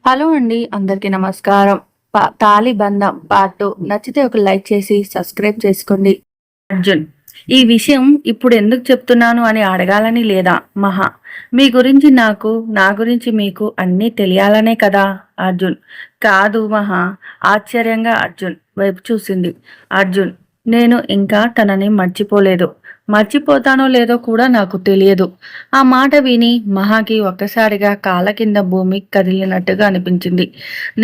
Hello అండి. అందరికీ నమస్కారం. తాలిబంధం పార్ట్ 2 నచ్చితే ఒక లైక్ చేసి సబ్స్క్రైబ్ చేసుకోండి. అర్జున్: ఈ విషయం ఇప్పుడు ఎందుకు చెప్తున్నాను అని అడగాలని లేదా మహా: మీ గురించి నాకు, నా గురించి మీకు అన్నీ తెలియాలనే కదా. అర్జున్: కాదు మహా. ఆశ్చర్యంగా అర్జున్ వైపు చూసింది. అర్జున్: నేను ఇంకా తనని మర్చిపోలేదు. మర్చిపోతానో లేదో కూడా నాకు తెలియదు. ఆ మాట విని మహాకి ఒక్కసారిగా కాళ్ళ కింద భూమి కదిలినట్టుగా అనిపించింది.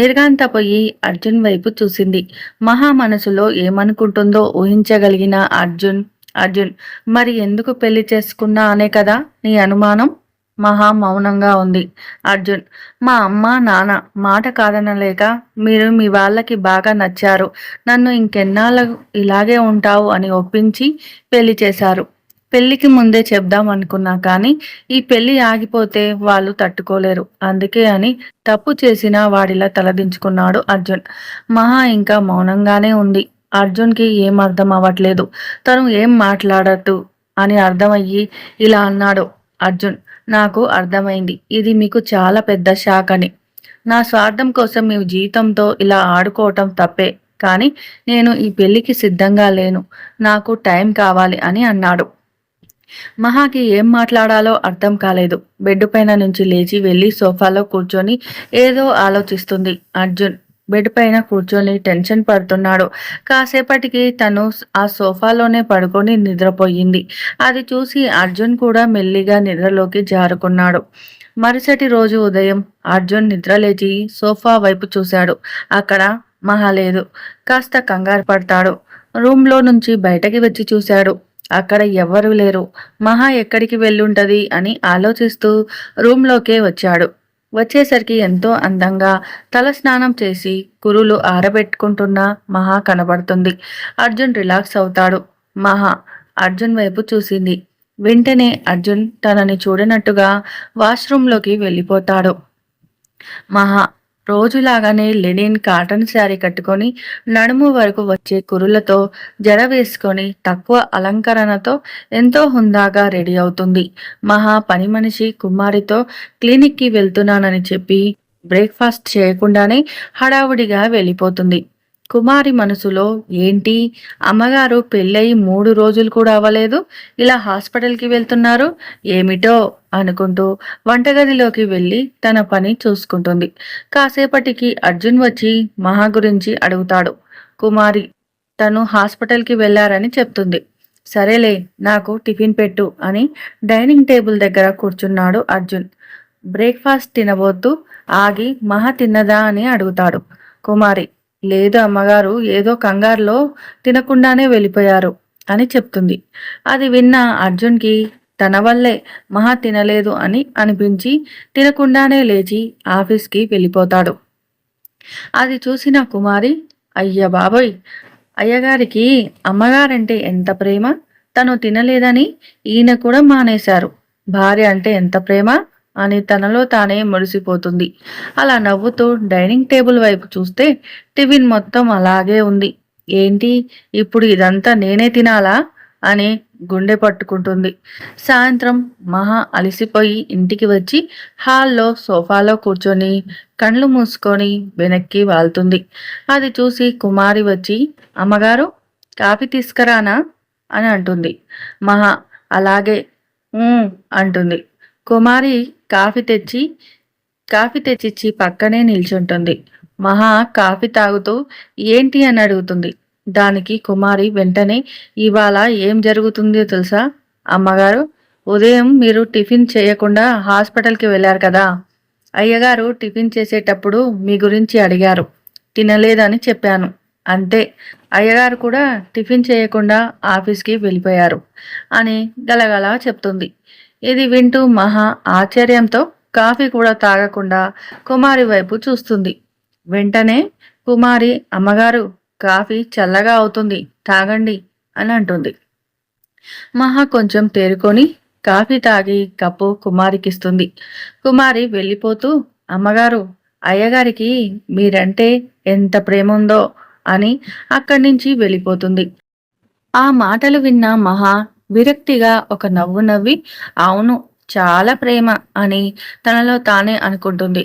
నిర్ఘాంతపోయి అర్జున్ వైపు చూసింది. మహా మనసులో ఏమనుకుంటుందో ఊహించగలిగిన అర్జున్: అర్జున్, మరి ఎందుకు పెళ్లి చేసుకున్నా అనే కదా నీ అనుమానం? మహా మౌనంగా ఉంది. అర్జున్: మా అమ్మ నాన్న మాట కాదనలేక మీరు మీ వాళ్ళకి బాగా నచ్చారు. నన్ను ఇంకెన్నాళ్ళు ఇలాగే ఉంటావు అని ఒప్పించి పెళ్లి చేశారు. పెళ్లికి ముందే చెప్దాం అనుకున్నా కానీ ఈ పెళ్లి ఆగిపోతే వాళ్ళు తట్టుకోలేరు. అందుకే అని తప్పు చేసిన వాడిలా తలదించుకున్నాడు అర్జున్. మహా ఇంకా మౌనంగానే ఉంది. అర్జున్కి ఏం అర్థం అవ్వట్లేదు. తను ఏం మాట్లాడట్టు అని అర్థమయ్యి ఇలా అన్నాడు. అర్జున్: నాకు అర్థమైంది. ఇది మీకు చాలా పెద్ద షాక్ అని. నా స్వార్థం కోసం మీ జీవితంతో ఇలా ఆడుకోవటం తప్పే. కానీ నేను ఈ పెళ్లికి సిద్ధంగా లేను. నాకు టైం కావాలి అని అన్నాడు. మహాకి ఏం మాట్లాడాలో అర్థం కాలేదు. బెడ్ పైన నుంచి లేచి వెళ్ళి సోఫాలో కూర్చొని ఏదో ఆలోచిస్తుంది. అర్జున్ బెడ్ పైన కూర్చొని టెన్షన్ పడుతున్నాడు. కాసేపటికి తను ఆ సోఫాలోనే పడుకొని నిద్రపోయింది. అది చూసి అర్జున్ కూడా మెల్లిగా నిద్రలోకి జారుకున్నాడు. మరుసటి రోజు ఉదయం అర్జున్ నిద్రలేచి సోఫా వైపు చూశాడు. అక్కడ మహా లేదు. కాస్త కంగారు పడతాడు. రూమ్లో నుంచి బయటకి వచ్చి చూశాడు. అక్కడ ఎవ్వరూ లేరు. మహా ఎక్కడికి వెళ్ళుంటది అని ఆలోచిస్తూ రూమ్లోకే వచ్చాడు. వచ్చేసరికి ఎంతో అందంగా తల స్నానం చేసి కురులు ఆరబెట్టుకుంటున్న మహా కనబడుతుంది. అర్జున్ రిలాక్స్ అవుతాడు. మహా అర్జున్ వైపు చూసింది. వెంటనే అర్జున్ తనని చూడనట్టుగా వాష్రూంలోకి వెళ్ళిపోతాడు. మహా రోజులాగానే లెనిన్ కాటన్ శారీ కట్టుకొని నడుము వరకు వచ్చే కురులతో జడ వేసుకొని తక్కువ అలంకరణతో ఎంతో హుందాగా రెడీ అవుతుంది. మహా పని మనిషి కుమారితో క్లినిక్కి వెళ్తున్నానని చెప్పి బ్రేక్ఫాస్ట్ చేయకుండానే హడావుడిగా వెళ్ళిపోతుంది. కుమారి మనసులో ఏంటి, అమ్మగారు పెళ్ళయి 3 రోజులు కూడా అవ్వలేదు, ఇలా హాస్పిటల్కి వెళ్తున్నారు ఏమిటో అనుకుంటూ వంటగదిలోకి వెళ్ళి తన పని చూసుకుంటుంది. కాసేపటికి అర్జున్ వచ్చి మహా గురించి అడుగుతాడు. కుమారి తను హాస్పిటల్కి వెళ్ళారని చెప్తుంది. సరేలే, నాకు టిఫిన్ పెట్టు అని డైనింగ్ టేబుల్ దగ్గర కూర్చున్నాడు అర్జున్. బ్రేక్ఫాస్ట్ తినబోతూ ఆగి మహా తిన్నదా అని అడుగుతాడు. కుమారి లేదు అమ్మగారు, ఏదో కంగారులో తినకుండానే వెళ్ళిపోయారు అని చెప్తుంది. అది విన్న అర్జున్కి తన వల్లే మహా తినలేదు అని అనిపించి తినకుండానే లేచి ఆఫీస్కి వెళ్ళిపోతాడు. అది చూసిన కుమారి, అయ్య బాబోయ్, అయ్యగారికి అమ్మగారంటే ఎంత ప్రేమ, తను తినలేదని ఈయన కూడా మానేశారు. భార్య అంటే ఎంత ప్రేమ అని తనలో తానే మురిసిపోతుంది. అలా నవ్వుతూ డైనింగ్ టేబుల్ వైపు చూస్తే టిఫిన్ మొత్తం అలాగే ఉంది. ఏంటి, ఇప్పుడు ఇదంతా నేనే తినాలా అని గుండె పట్టుకుంటుంది. సాయంత్రం మహా అలసిపోయి ఇంటికి వచ్చి హాల్లో సోఫాలో కూర్చొని కళ్ళు మూసుకొని వెనక్కి వాళ్తుంది. అది చూసి కుమారి వచ్చి, అమ్మగారు కాఫీ తీసుకురానా అని అంటుంది. మహా అలాగే అంటుంది. కుమారి కాఫీ తెచ్చిచ్చి పక్కనే నిల్చుంటుంది. మహా కాఫీ తాగుతూ ఏంటి అని అడుగుతుంది. దానికి కుమారి వెంటనే, ఇవాళ ఏం జరుగుతుందో తెలుసా అమ్మగారు, ఉదయం మీరు టిఫిన్ చేయకుండా హాస్పిటల్కి వెళ్ళారు కదా, అయ్యగారు టిఫిన్ చేసేటప్పుడు మీ గురించి అడిగారు. తినలేదని చెప్పాను, అంతే. అయ్యగారు కూడా టిఫిన్ చేయకుండా ఆఫీస్కి వెళ్ళిపోయారు అని గలగలా చెప్తుంది. ఇది వింటూ మహా ఆశ్చర్యంతో కాఫీ కూడా తాగకుండా కుమారి వైపు చూస్తుంది. వెంటనే కుమారి, అమ్మగారు కాఫీ చల్లగా అవుతుంది, తాగండి అని అంటుంది. మహా కొంచెం తేరుకొని కాఫీ తాగి కప్పు కుమారికిస్తుంది. కుమారి వెళ్ళిపోతూ, అమ్మగారు అయ్యగారికి మీరంటే ఎంత ప్రేమ ఉందో అని అక్కడి నుంచి వెళ్ళిపోతుంది. ఆ మాటలు విన్న మహా విరక్తిగా ఒక నవ్వు నవ్వి, అవును, చాలా ప్రేమ అని తనలో తానే అనుకుంటుంది.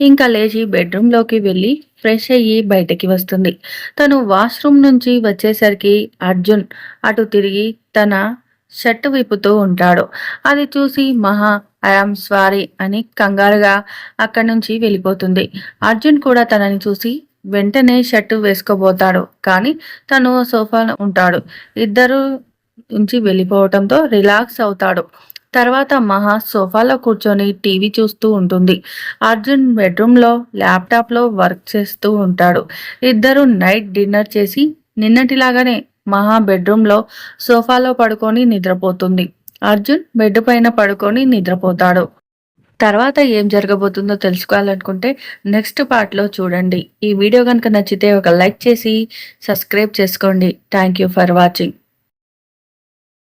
ఇంకా లేచి బెడ్రూమ్లోకి వెళ్ళి ఫ్రెష్ అయ్యి బయటకి వస్తుంది. తను వాష్రూమ్ నుంచి వచ్చేసరికి అర్జున్ అటు తిరిగి తన షర్టు విప్పుతూ ఉంటాడు. అది చూసి మహా ఐఆమ్ సారీ అని కంగారుగా అక్కడి నుంచి వెళ్ళిపోతుంది. అర్జున్ కూడా తనని చూసి వెంటనే షర్టు వేసుకోబోతాడు. కానీ తను సోఫాలో ఉంటాడు. ఇద్దరు నుంచి వెళ్ళిపోవటంతో రిలాక్స్ అవుతాడు. తర్వాత మహా సోఫాలో కూర్చొని టీవీ చూస్తూ ఉంటుంది. అర్జున్ బెడ్రూమ్లో ల్యాప్టాప్లో వర్క్ చేస్తూ ఉంటాడు. ఇద్దరు నైట్ డిన్నర్ చేసి నిన్నటిలాగానే మహా బెడ్రూమ్లో సోఫాలో పడుకొని నిద్రపోతుంది. అర్జున్ బెడ్ పైన పడుకొని నిద్రపోతాడు. తర్వాత ఏం జరగబోతుందో తెలుసుకోవాలనుకుంటే నెక్స్ట్ పార్ట్లో చూడండి. ఈ వీడియో కనుక నచ్చితే ఒక లైక్ చేసి సబ్స్క్రైబ్ చేసుకోండి. Thank you for watching.